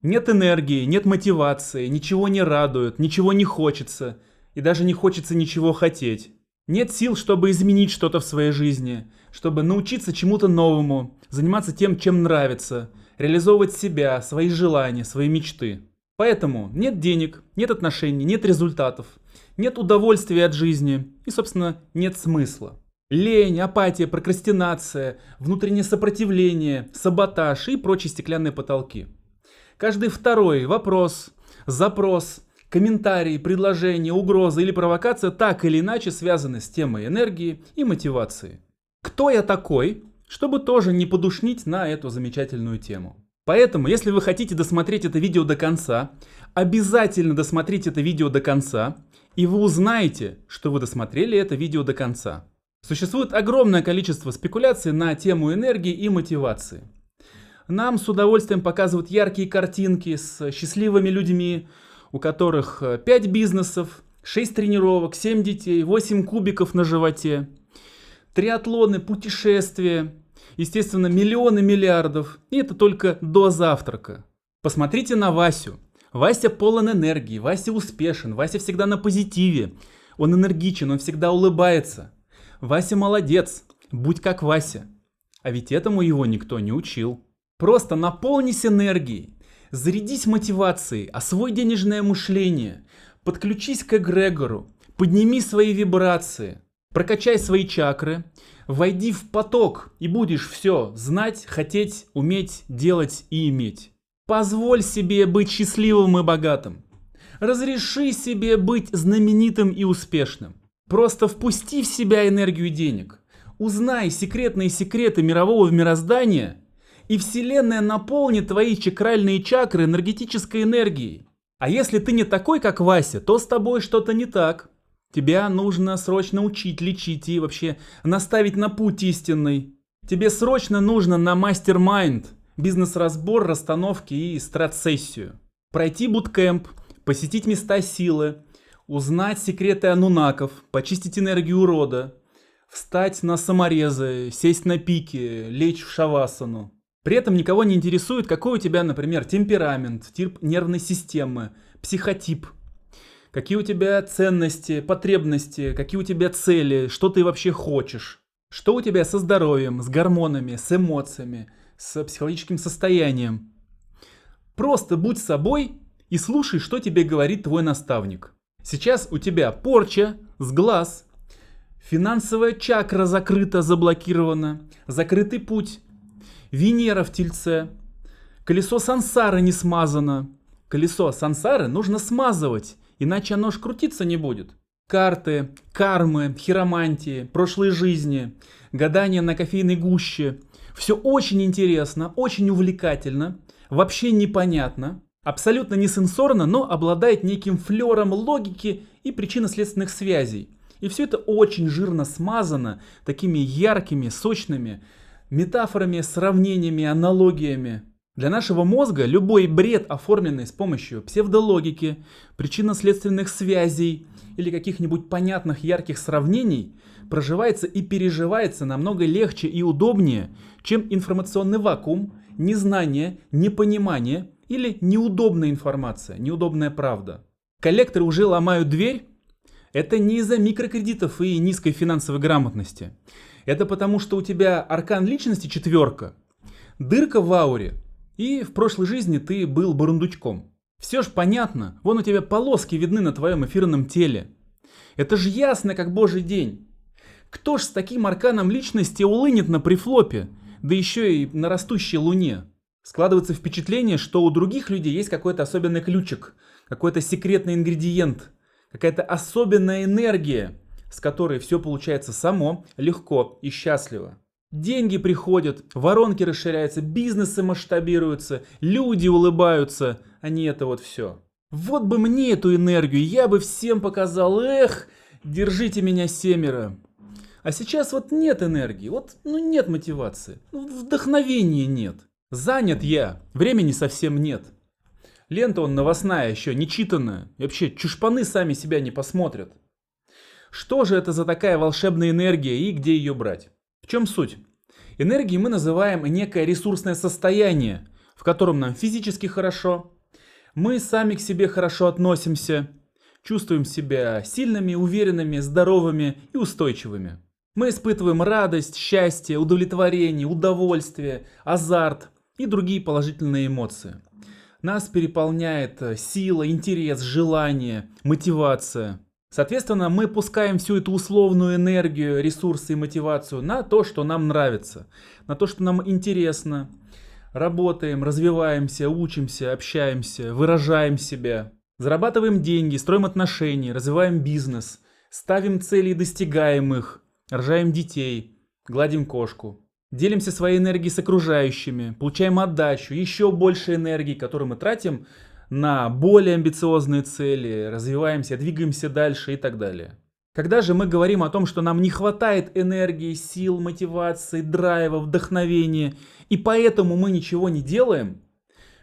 Нет энергии, нет мотивации, ничего не радует, ничего не хочется, и даже не хочется ничего хотеть. Нет сил, чтобы изменить что-то в своей жизни, чтобы научиться чему-то новому, заниматься тем, чем нравится, реализовывать себя, свои желания, свои мечты. Поэтому нет денег, нет отношений, нет результатов, нет удовольствия от жизни и, собственно, нет смысла. Лень, апатия, прокрастинация, внутреннее сопротивление, саботаж и прочие стеклянные потолки. Каждый второй вопрос, запрос, комментарий, предложение, угроза или провокация так или иначе связаны с темой энергии и мотивации. Кто я такой, чтобы тоже не подушнить на эту замечательную тему? Поэтому, если вы хотите досмотреть это видео до конца, обязательно досмотрите это видео до конца, и вы узнаете, что вы досмотрели это видео до конца. Существует огромное количество спекуляций на тему энергии и мотивации. Нам с удовольствием показывают яркие картинки с счастливыми людьми, у которых 5 бизнесов, 6 тренировок, 7 детей, 8 кубиков на животе, триатлоны, путешествия, естественно, миллионы миллиардов. И это только до завтрака. Посмотрите на Васю. Вася полон энергии, Вася успешен, Вася всегда на позитиве. Он энергичен, он всегда улыбается. Вася молодец, будь как Вася. А ведь этому его никто не учил. Просто наполнись энергией, зарядись мотивацией, освой денежное мышление, подключись к эгрегору, подними свои вибрации, прокачай свои чакры, войди в поток и будешь все знать, хотеть, уметь, делать и иметь. Позволь себе быть счастливым и богатым. Разреши себе быть знаменитым и успешным. Просто впусти в себя энергию денег. Узнай секретные секреты мирового мироздания, и Вселенная наполнит твои чакральные чакры энергетической энергией. А если ты не такой, как Вася, то с тобой что-то не так. Тебя нужно срочно учить, лечить и вообще наставить на путь истинный. Тебе срочно нужно на мастер-майнд, бизнес-разбор, расстановки и страт-сессию. Пройти буткемп, посетить места силы, узнать секреты анунаков, почистить энергию рода, встать на саморезы, сесть на пики, лечь в шавасану. При этом никого не интересует, какой у тебя, например, темперамент, тип нервной системы, психотип, какие у тебя ценности, потребности, какие у тебя цели, что ты вообще хочешь, что у тебя со здоровьем, с гормонами, с эмоциями, с психологическим состоянием. Просто будь собой и слушай, что тебе говорит твой наставник. Сейчас у тебя порча с глаз, финансовая чакра закрыта, заблокирована, закрытый путь, Венера в Тельце, колесо сансары не смазано. Колесо сансары нужно смазывать, иначе оно ж крутиться не будет. Карты, кармы, хиромантии, прошлые жизни, гадания на кофейной гуще. Все очень интересно, очень увлекательно, вообще непонятно, абсолютно не сенсорно, но обладает неким флером логики и причинно-следственных связей. И все это очень жирно смазано такими яркими, сочными метафорами, сравнениями, аналогиями. Для нашего мозга любой бред, оформленный с помощью псевдологики, причинно-следственных связей или каких-нибудь понятных ярких сравнений, проживается и переживается намного легче и удобнее, чем информационный вакуум, незнание, непонимание или неудобная информация, неудобная правда. Коллекторы уже ломают дверь. Это не из-за микрокредитов и низкой финансовой грамотности. Это потому, что у тебя аркан личности 4, дырка в ауре, и в прошлой жизни ты был бурундучком. Все ж понятно, вон у тебя полоски видны на твоем эфирном теле. Это ж ясно, как божий день. Кто ж с таким арканом личности улынет на префлопе, да еще и на растущей луне? Складывается впечатление, что у других людей есть какой-то особенный ключик, какой-то секретный ингредиент, какая-то особенная энергия, с которой все получается само, легко и счастливо. Деньги приходят, воронки расширяются, бизнесы масштабируются, люди улыбаются, а не это вот все. Вот бы мне эту энергию, я бы всем показал, эх, держите меня семеро. А сейчас вот нет энергии, вот нет мотивации, вдохновения нет. Занят я, времени совсем нет. Лента новостная еще, не читанная, и вообще чушпаны сами себя не посмотрят. Что же это за такая волшебная энергия и где ее брать? В чем суть? Энергией мы называем некое ресурсное состояние, в котором нам физически хорошо, мы сами к себе хорошо относимся, чувствуем себя сильными, уверенными, здоровыми и устойчивыми. Мы испытываем радость, счастье, удовлетворение, удовольствие, азарт и другие положительные эмоции. Нас переполняет сила, интерес, желание, мотивация. Соответственно, мы пускаем всю эту условную энергию, ресурсы и мотивацию на то, что нам нравится, на то, что нам интересно. Работаем, развиваемся, учимся, общаемся, выражаем себя. Зарабатываем деньги, строим отношения, развиваем бизнес, ставим цели и достигаем их, рожаем детей, гладим кошку. Делимся своей энергией с окружающими, получаем отдачу, еще больше энергии, которую мы тратим на более амбициозные цели, развиваемся, двигаемся дальше и так далее. Когда же мы говорим о том, что нам не хватает энергии, сил, мотивации, драйва, вдохновения, и поэтому мы ничего не делаем,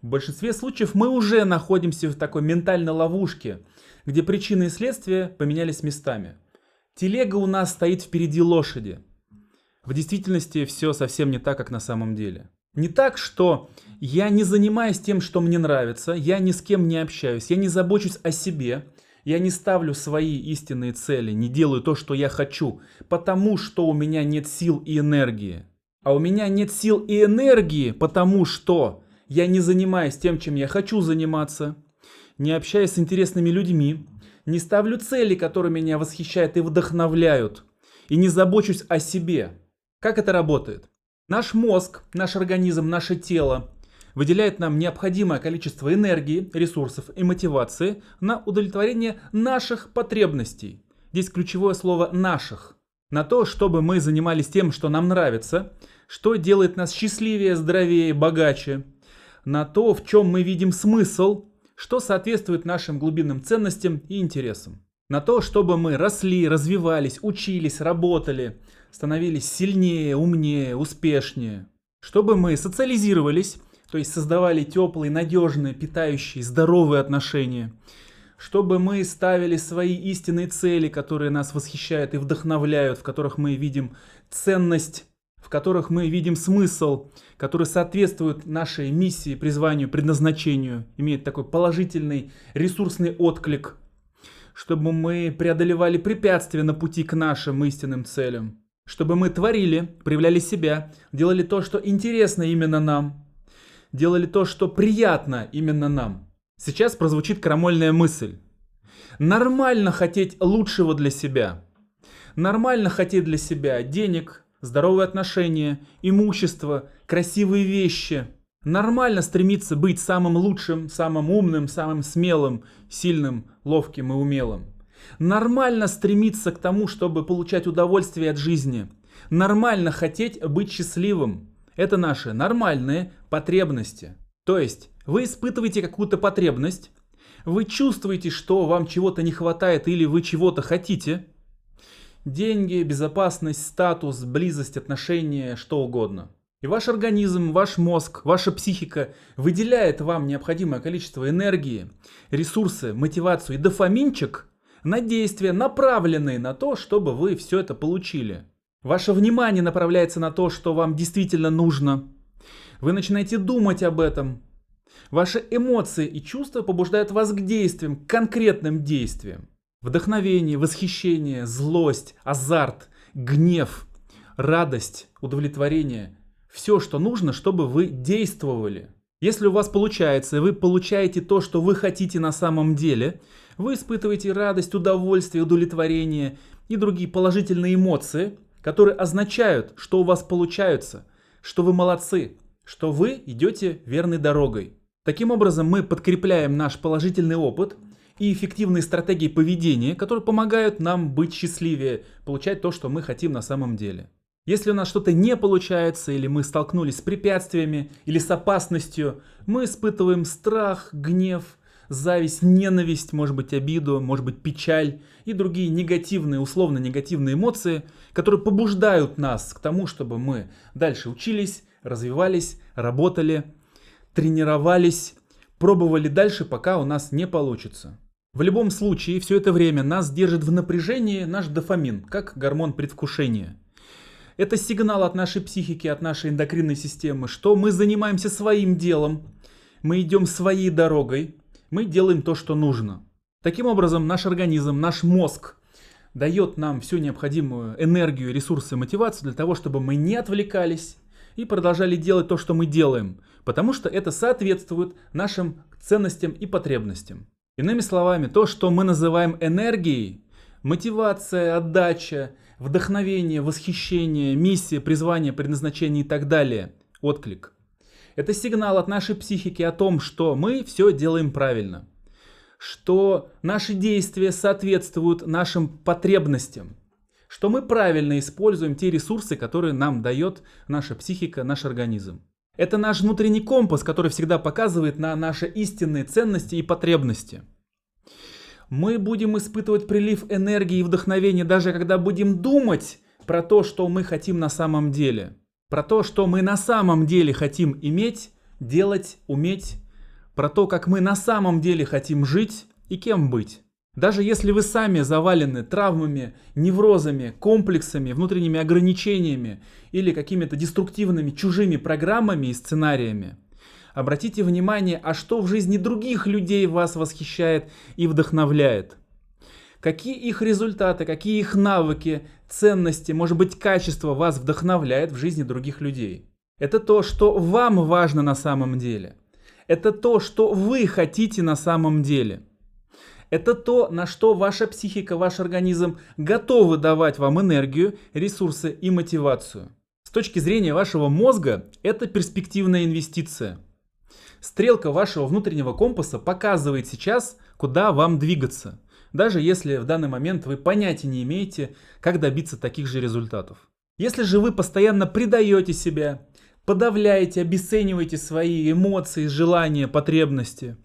в большинстве случаев мы уже находимся в такой ментальной ловушке, где причины и следствия поменялись местами. Телега у нас стоит впереди лошади. В действительности все совсем не так, как на самом деле. Не так, что я не занимаюсь тем, что мне нравится, я ни с кем не общаюсь, я не забочусь о себе, я не ставлю свои истинные цели, не делаю то, что я хочу, потому что у меня нет сил и энергии. А у меня нет сил и энергии, потому что я не занимаюсь тем, чем я хочу заниматься, не общаюсь с интересными людьми, не ставлю цели, которые меня восхищают и вдохновляют, и не забочусь о себе. Как это работает? Наш мозг, наш организм, наше тело выделяет нам необходимое количество энергии, ресурсов и мотивации на удовлетворение наших потребностей. Здесь ключевое слово «наших». На то, чтобы мы занимались тем, что нам нравится, что делает нас счастливее, здоровее, богаче. На то, в чем мы видим смысл, что соответствует нашим глубинным ценностям и интересам. На то, чтобы мы росли, развивались, учились, работали, становились сильнее, умнее, успешнее. Чтобы мы социализировались, то есть создавали теплые, надежные, питающие, здоровые отношения. Чтобы мы ставили свои истинные цели, которые нас восхищают и вдохновляют, в которых мы видим ценность, в которых мы видим смысл, который соответствует нашей миссии, призванию, предназначению, имеет такой положительный ресурсный отклик. Чтобы мы преодолевали препятствия на пути к нашим истинным целям. Чтобы мы творили, проявляли себя, делали то, что интересно именно нам. Делали то, что приятно именно нам. Сейчас прозвучит крамольная мысль. Нормально хотеть лучшего для себя. Нормально хотеть для себя денег, здоровые отношения, имущество, красивые вещи. Нормально стремиться быть самым лучшим, самым умным, самым смелым, сильным, ловким и умелым. Нормально стремиться к тому, чтобы получать удовольствие от жизни. Нормально хотеть быть счастливым. Это наши нормальные потребности. То есть вы испытываете какую-то потребность, вы чувствуете, что вам чего-то не хватает или вы чего-то хотите. Деньги, безопасность, статус, близость, отношения, что угодно. И ваш организм, ваш мозг, ваша психика выделяет вам необходимое количество энергии, ресурсы, мотивацию и дофаминчик на действия, направленные на то, чтобы вы все это получили. Ваше внимание направляется на то, что вам действительно нужно. Вы начинаете думать об этом. Ваши эмоции и чувства побуждают вас к действиям, к конкретным действиям. Вдохновение, восхищение, злость, азарт, гнев, радость, удовлетворение. Все, что нужно, чтобы вы действовали. Если у вас получается, и вы получаете то, что вы хотите на самом деле, вы испытываете радость, удовольствие, удовлетворение и другие положительные эмоции, которые означают, что у вас получается, что вы молодцы, что вы идете верной дорогой. Таким образом, мы подкрепляем наш положительный опыт и эффективные стратегии поведения, которые помогают нам быть счастливее, получать то, что мы хотим на самом деле. Если у нас что-то не получается, или мы столкнулись с препятствиями, или с опасностью, мы испытываем страх, гнев, зависть, ненависть, может быть обиду, может быть печаль и другие негативные, условно негативные эмоции, которые побуждают нас к тому, чтобы мы дальше учились, развивались, работали, тренировались, пробовали дальше, пока у нас не получится. В любом случае, все это время нас держит в напряжении наш дофамин, как гормон предвкушения. Это сигнал от нашей психики, от нашей эндокринной системы, что мы занимаемся своим делом, мы идем своей дорогой, мы делаем то, что нужно. Таким образом, наш организм, наш мозг дает нам всю необходимую энергию, ресурсы, мотивацию для того, чтобы мы не отвлекались и продолжали делать то, что мы делаем, потому что это соответствует нашим ценностям и потребностям. Иными словами, то, что мы называем энергией, мотивация, отдача, вдохновение, восхищение, миссия, призвание, предназначение и так далее, отклик. Это сигнал от нашей психики о том, что мы все делаем правильно, что наши действия соответствуют нашим потребностям, что мы правильно используем те ресурсы, которые нам дает наша психика, наш организм. Это наш внутренний компас, который всегда показывает на наши истинные ценности и потребности. Мы будем испытывать прилив энергии и вдохновения, даже когда будем думать про то, что мы хотим на самом деле. Про то, что мы на самом деле хотим иметь, делать, уметь. Про то, как мы на самом деле хотим жить и кем быть. Даже если вы сами завалены травмами, неврозами, комплексами, внутренними ограничениями или какими-то деструктивными чужими программами и сценариями, обратите внимание, а что в жизни других людей вас восхищает и вдохновляет. Какие их результаты, какие их навыки, ценности, может быть, качества вас вдохновляет в жизни других людей. Это то, что вам важно на самом деле. Это то, что вы хотите на самом деле. Это то, на что ваша психика, ваш организм готовы давать вам энергию, ресурсы и мотивацию. С точки зрения вашего мозга, это перспективная инвестиция. Стрелка вашего внутреннего компаса показывает сейчас, куда вам двигаться, даже если в данный момент вы понятия не имеете, как добиться таких же результатов. Если же вы постоянно предаете себя, подавляете, обесцениваете свои эмоции, желания, потребности,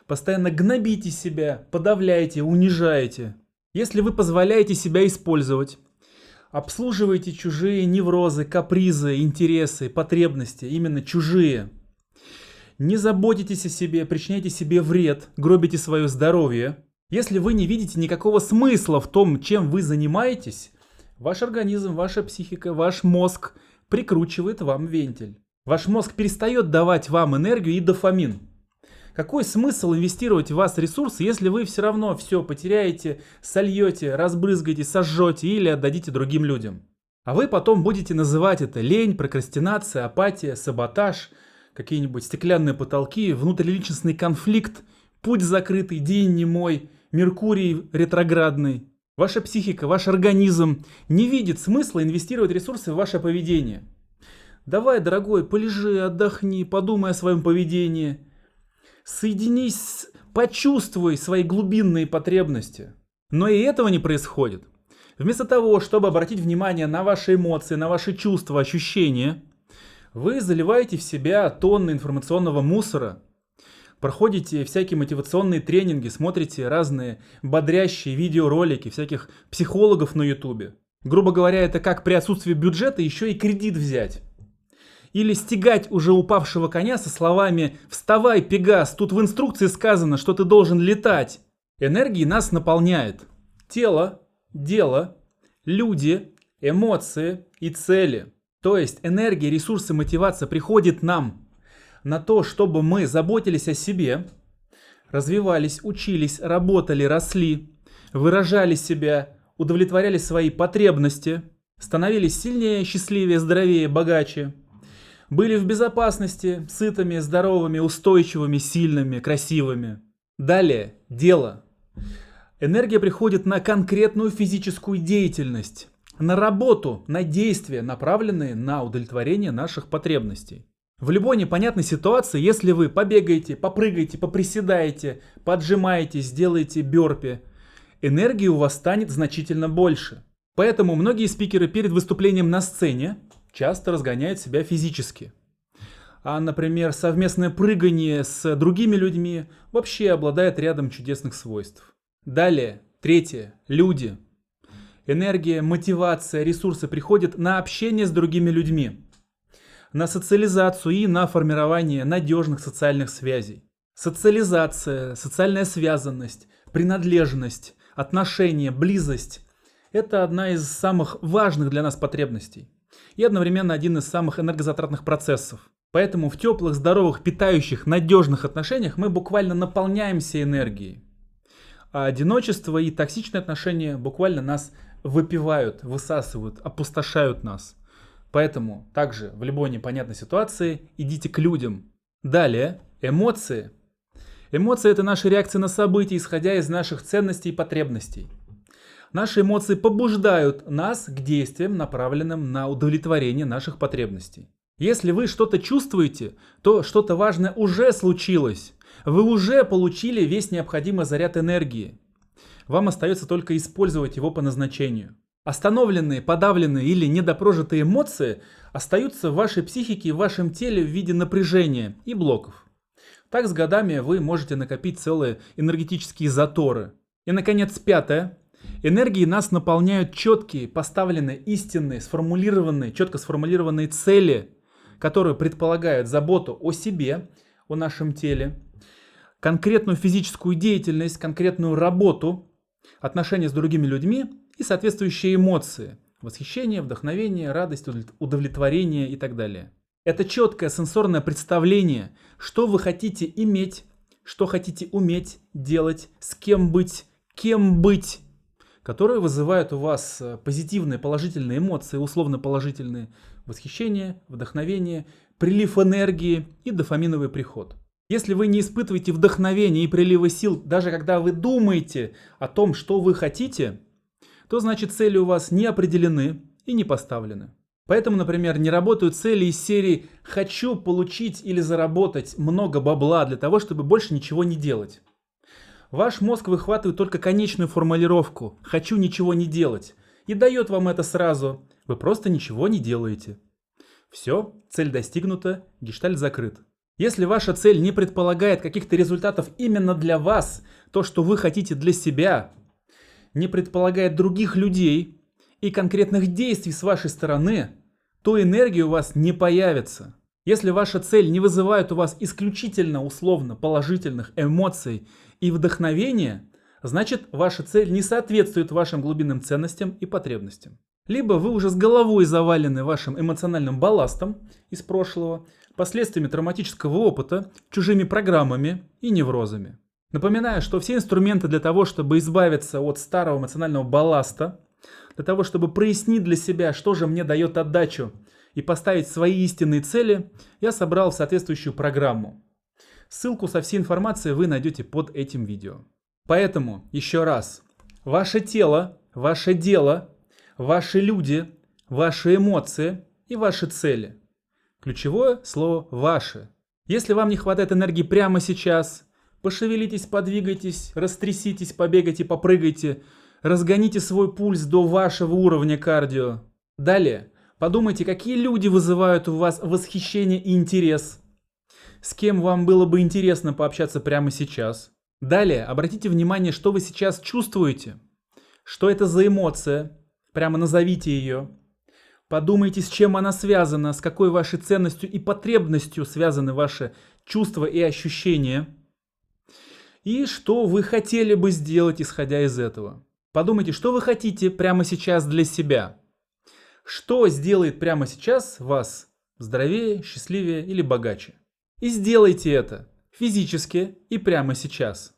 постоянно гнобите себя, подавляете, унижаете. Если вы позволяете себя использовать, обслуживаете чужие неврозы, капризы, интересы, потребности, именно чужие, не заботитесь о себе, причиняете себе вред, гробите свое здоровье, если вы не видите никакого смысла в том, чем вы занимаетесь, ваш организм, ваша психика, ваш мозг прикручивает вам вентиль. Ваш мозг перестает давать вам энергию и дофамин. Какой смысл инвестировать в вас ресурсы, если вы все равно все потеряете, сольете, разбрызгаете, сожжете или отдадите другим людям? А вы потом будете называть это лень, прокрастинация, апатия, саботаж, какие-нибудь стеклянные потолки, внутриличностный конфликт, путь закрытый, день немой, Меркурий ретроградный. Ваша психика, ваш организм не видит смысла инвестировать ресурсы в ваше поведение. Давай, дорогой, полежи, отдохни, подумай о своем поведении. Соединись, почувствуй свои глубинные потребности. Но и этого не происходит. Вместо того, чтобы обратить внимание на ваши эмоции, на ваши чувства, ощущения, вы заливаете в себя тонны информационного мусора, проходите всякие мотивационные тренинги, смотрите разные бодрящие видеоролики всяких психологов на ютубе. Грубо говоря, это как при отсутствии бюджета еще и кредит взять. Или стегать уже упавшего коня со словами «Вставай, Пегас, тут в инструкции сказано, что ты должен летать». Энергии нас наполняет тело, дело, люди, эмоции и цели. То есть энергия, ресурсы, мотивация приходит нам на то, чтобы мы заботились о себе, развивались, учились, работали, росли, выражали себя, удовлетворяли свои потребности, становились сильнее, счастливее, здоровее, богаче, были в безопасности, сытыми, здоровыми, устойчивыми, сильными, красивыми. Далее, дело. Энергия приходит на конкретную физическую деятельность, на работу, на действия, направленные на удовлетворение наших потребностей. В любой непонятной ситуации, если вы побегаете, попрыгаете, поприседаете, поджимаете, сделаете бёрпи, энергии у вас станет значительно больше. Поэтому многие спикеры перед выступлением на сцене часто разгоняют себя физически. А, например, совместное прыгание с другими людьми вообще обладает рядом чудесных свойств. Далее, третье, люди. Энергия, мотивация, ресурсы приходят на общение с другими людьми, на социализацию и на формирование надежных социальных связей. Социализация, социальная связанность, принадлежность, отношения, близость – это одна из самых важных для нас потребностей. и одновременно один из самых энергозатратных процессов. Поэтому в теплых, здоровых, питающих, надежных отношениях мы буквально наполняемся энергией. А одиночество и токсичные отношения буквально нас выпивают, высасывают, опустошают нас. Поэтому также в любой непонятной ситуации идите к людям. Далее, эмоции. Эмоции – это наши реакции на события, исходя из наших ценностей и потребностей. Наши эмоции побуждают нас к действиям, направленным на удовлетворение наших потребностей. Если вы что-то чувствуете, то что-то важное уже случилось. Вы уже получили весь необходимый заряд энергии. Вам остается только использовать его по назначению. Остановленные, подавленные или недопрожитые эмоции остаются в вашей психике и в вашем теле в виде напряжения и блоков. Так с годами вы можете накопить целые энергетические заторы. И, наконец, пятое. Энергией нас наполняют четкие, поставленные, истинные, четко сформулированные цели, которые предполагают заботу о себе, о нашем теле, конкретную физическую деятельность, конкретную работу, отношения с другими людьми и соответствующие эмоции – восхищение, вдохновение, радость, удовлетворение и так далее. Это четкое сенсорное представление, что вы хотите иметь, что хотите уметь делать, с кем быть, кем быть, которые вызывают у вас позитивные, положительные эмоции, условно положительные, восхищение, вдохновение, прилив энергии и дофаминовый приход. Если вы не испытываете вдохновения и прилива сил, даже когда вы думаете о том, что вы хотите, то значит цели у вас не определены и не поставлены. Поэтому, например, не работают цели из серии «хочу получить или заработать много бабла для того, чтобы больше ничего не делать». Ваш мозг выхватывает только конечную формулировку «хочу ничего не делать» и дает вам это сразу. Вы просто ничего не делаете. Все, цель достигнута, гештальт закрыт. Если ваша цель не предполагает каких-то результатов именно для вас, то, что вы хотите для себя, не предполагает других людей и конкретных действий с вашей стороны, то энергии у вас не появится. Если ваша цель не вызывает у вас исключительно условно положительных эмоций и вдохновения, значит ваша цель не соответствует вашим глубинным ценностям и потребностям. Либо вы уже с головой завалены вашим эмоциональным балластом из прошлого, последствиями травматического опыта, чужими программами и неврозами. Напоминаю, что все инструменты для того, чтобы избавиться от старого эмоционального балласта, для того, чтобы прояснить для себя, что же мне дает отдачу и поставить свои истинные цели, я собрал соответствующую программу. Ссылку со всей информацией вы найдете под этим видео. Поэтому, еще раз, ваше тело, ваше дело, ваши люди, ваши эмоции и ваши цели. Ключевое слово «ваши». Если вам не хватает энергии прямо сейчас, пошевелитесь, подвигайтесь, растряситесь, побегайте, попрыгайте, разгоните свой пульс до вашего уровня кардио. Далее, подумайте, какие люди вызывают у вас восхищение и интерес. С кем вам было бы интересно пообщаться прямо сейчас. Далее, обратите внимание, что вы сейчас чувствуете. Что это за эмоция? Прямо назовите ее. Подумайте, с чем она связана, с какой вашей ценностью и потребностью связаны ваши чувства и ощущения. И что вы хотели бы сделать, исходя из этого. Подумайте, что вы хотите прямо сейчас для себя. Что сделает прямо сейчас вас здоровее, счастливее или богаче. И сделайте это физически и прямо сейчас.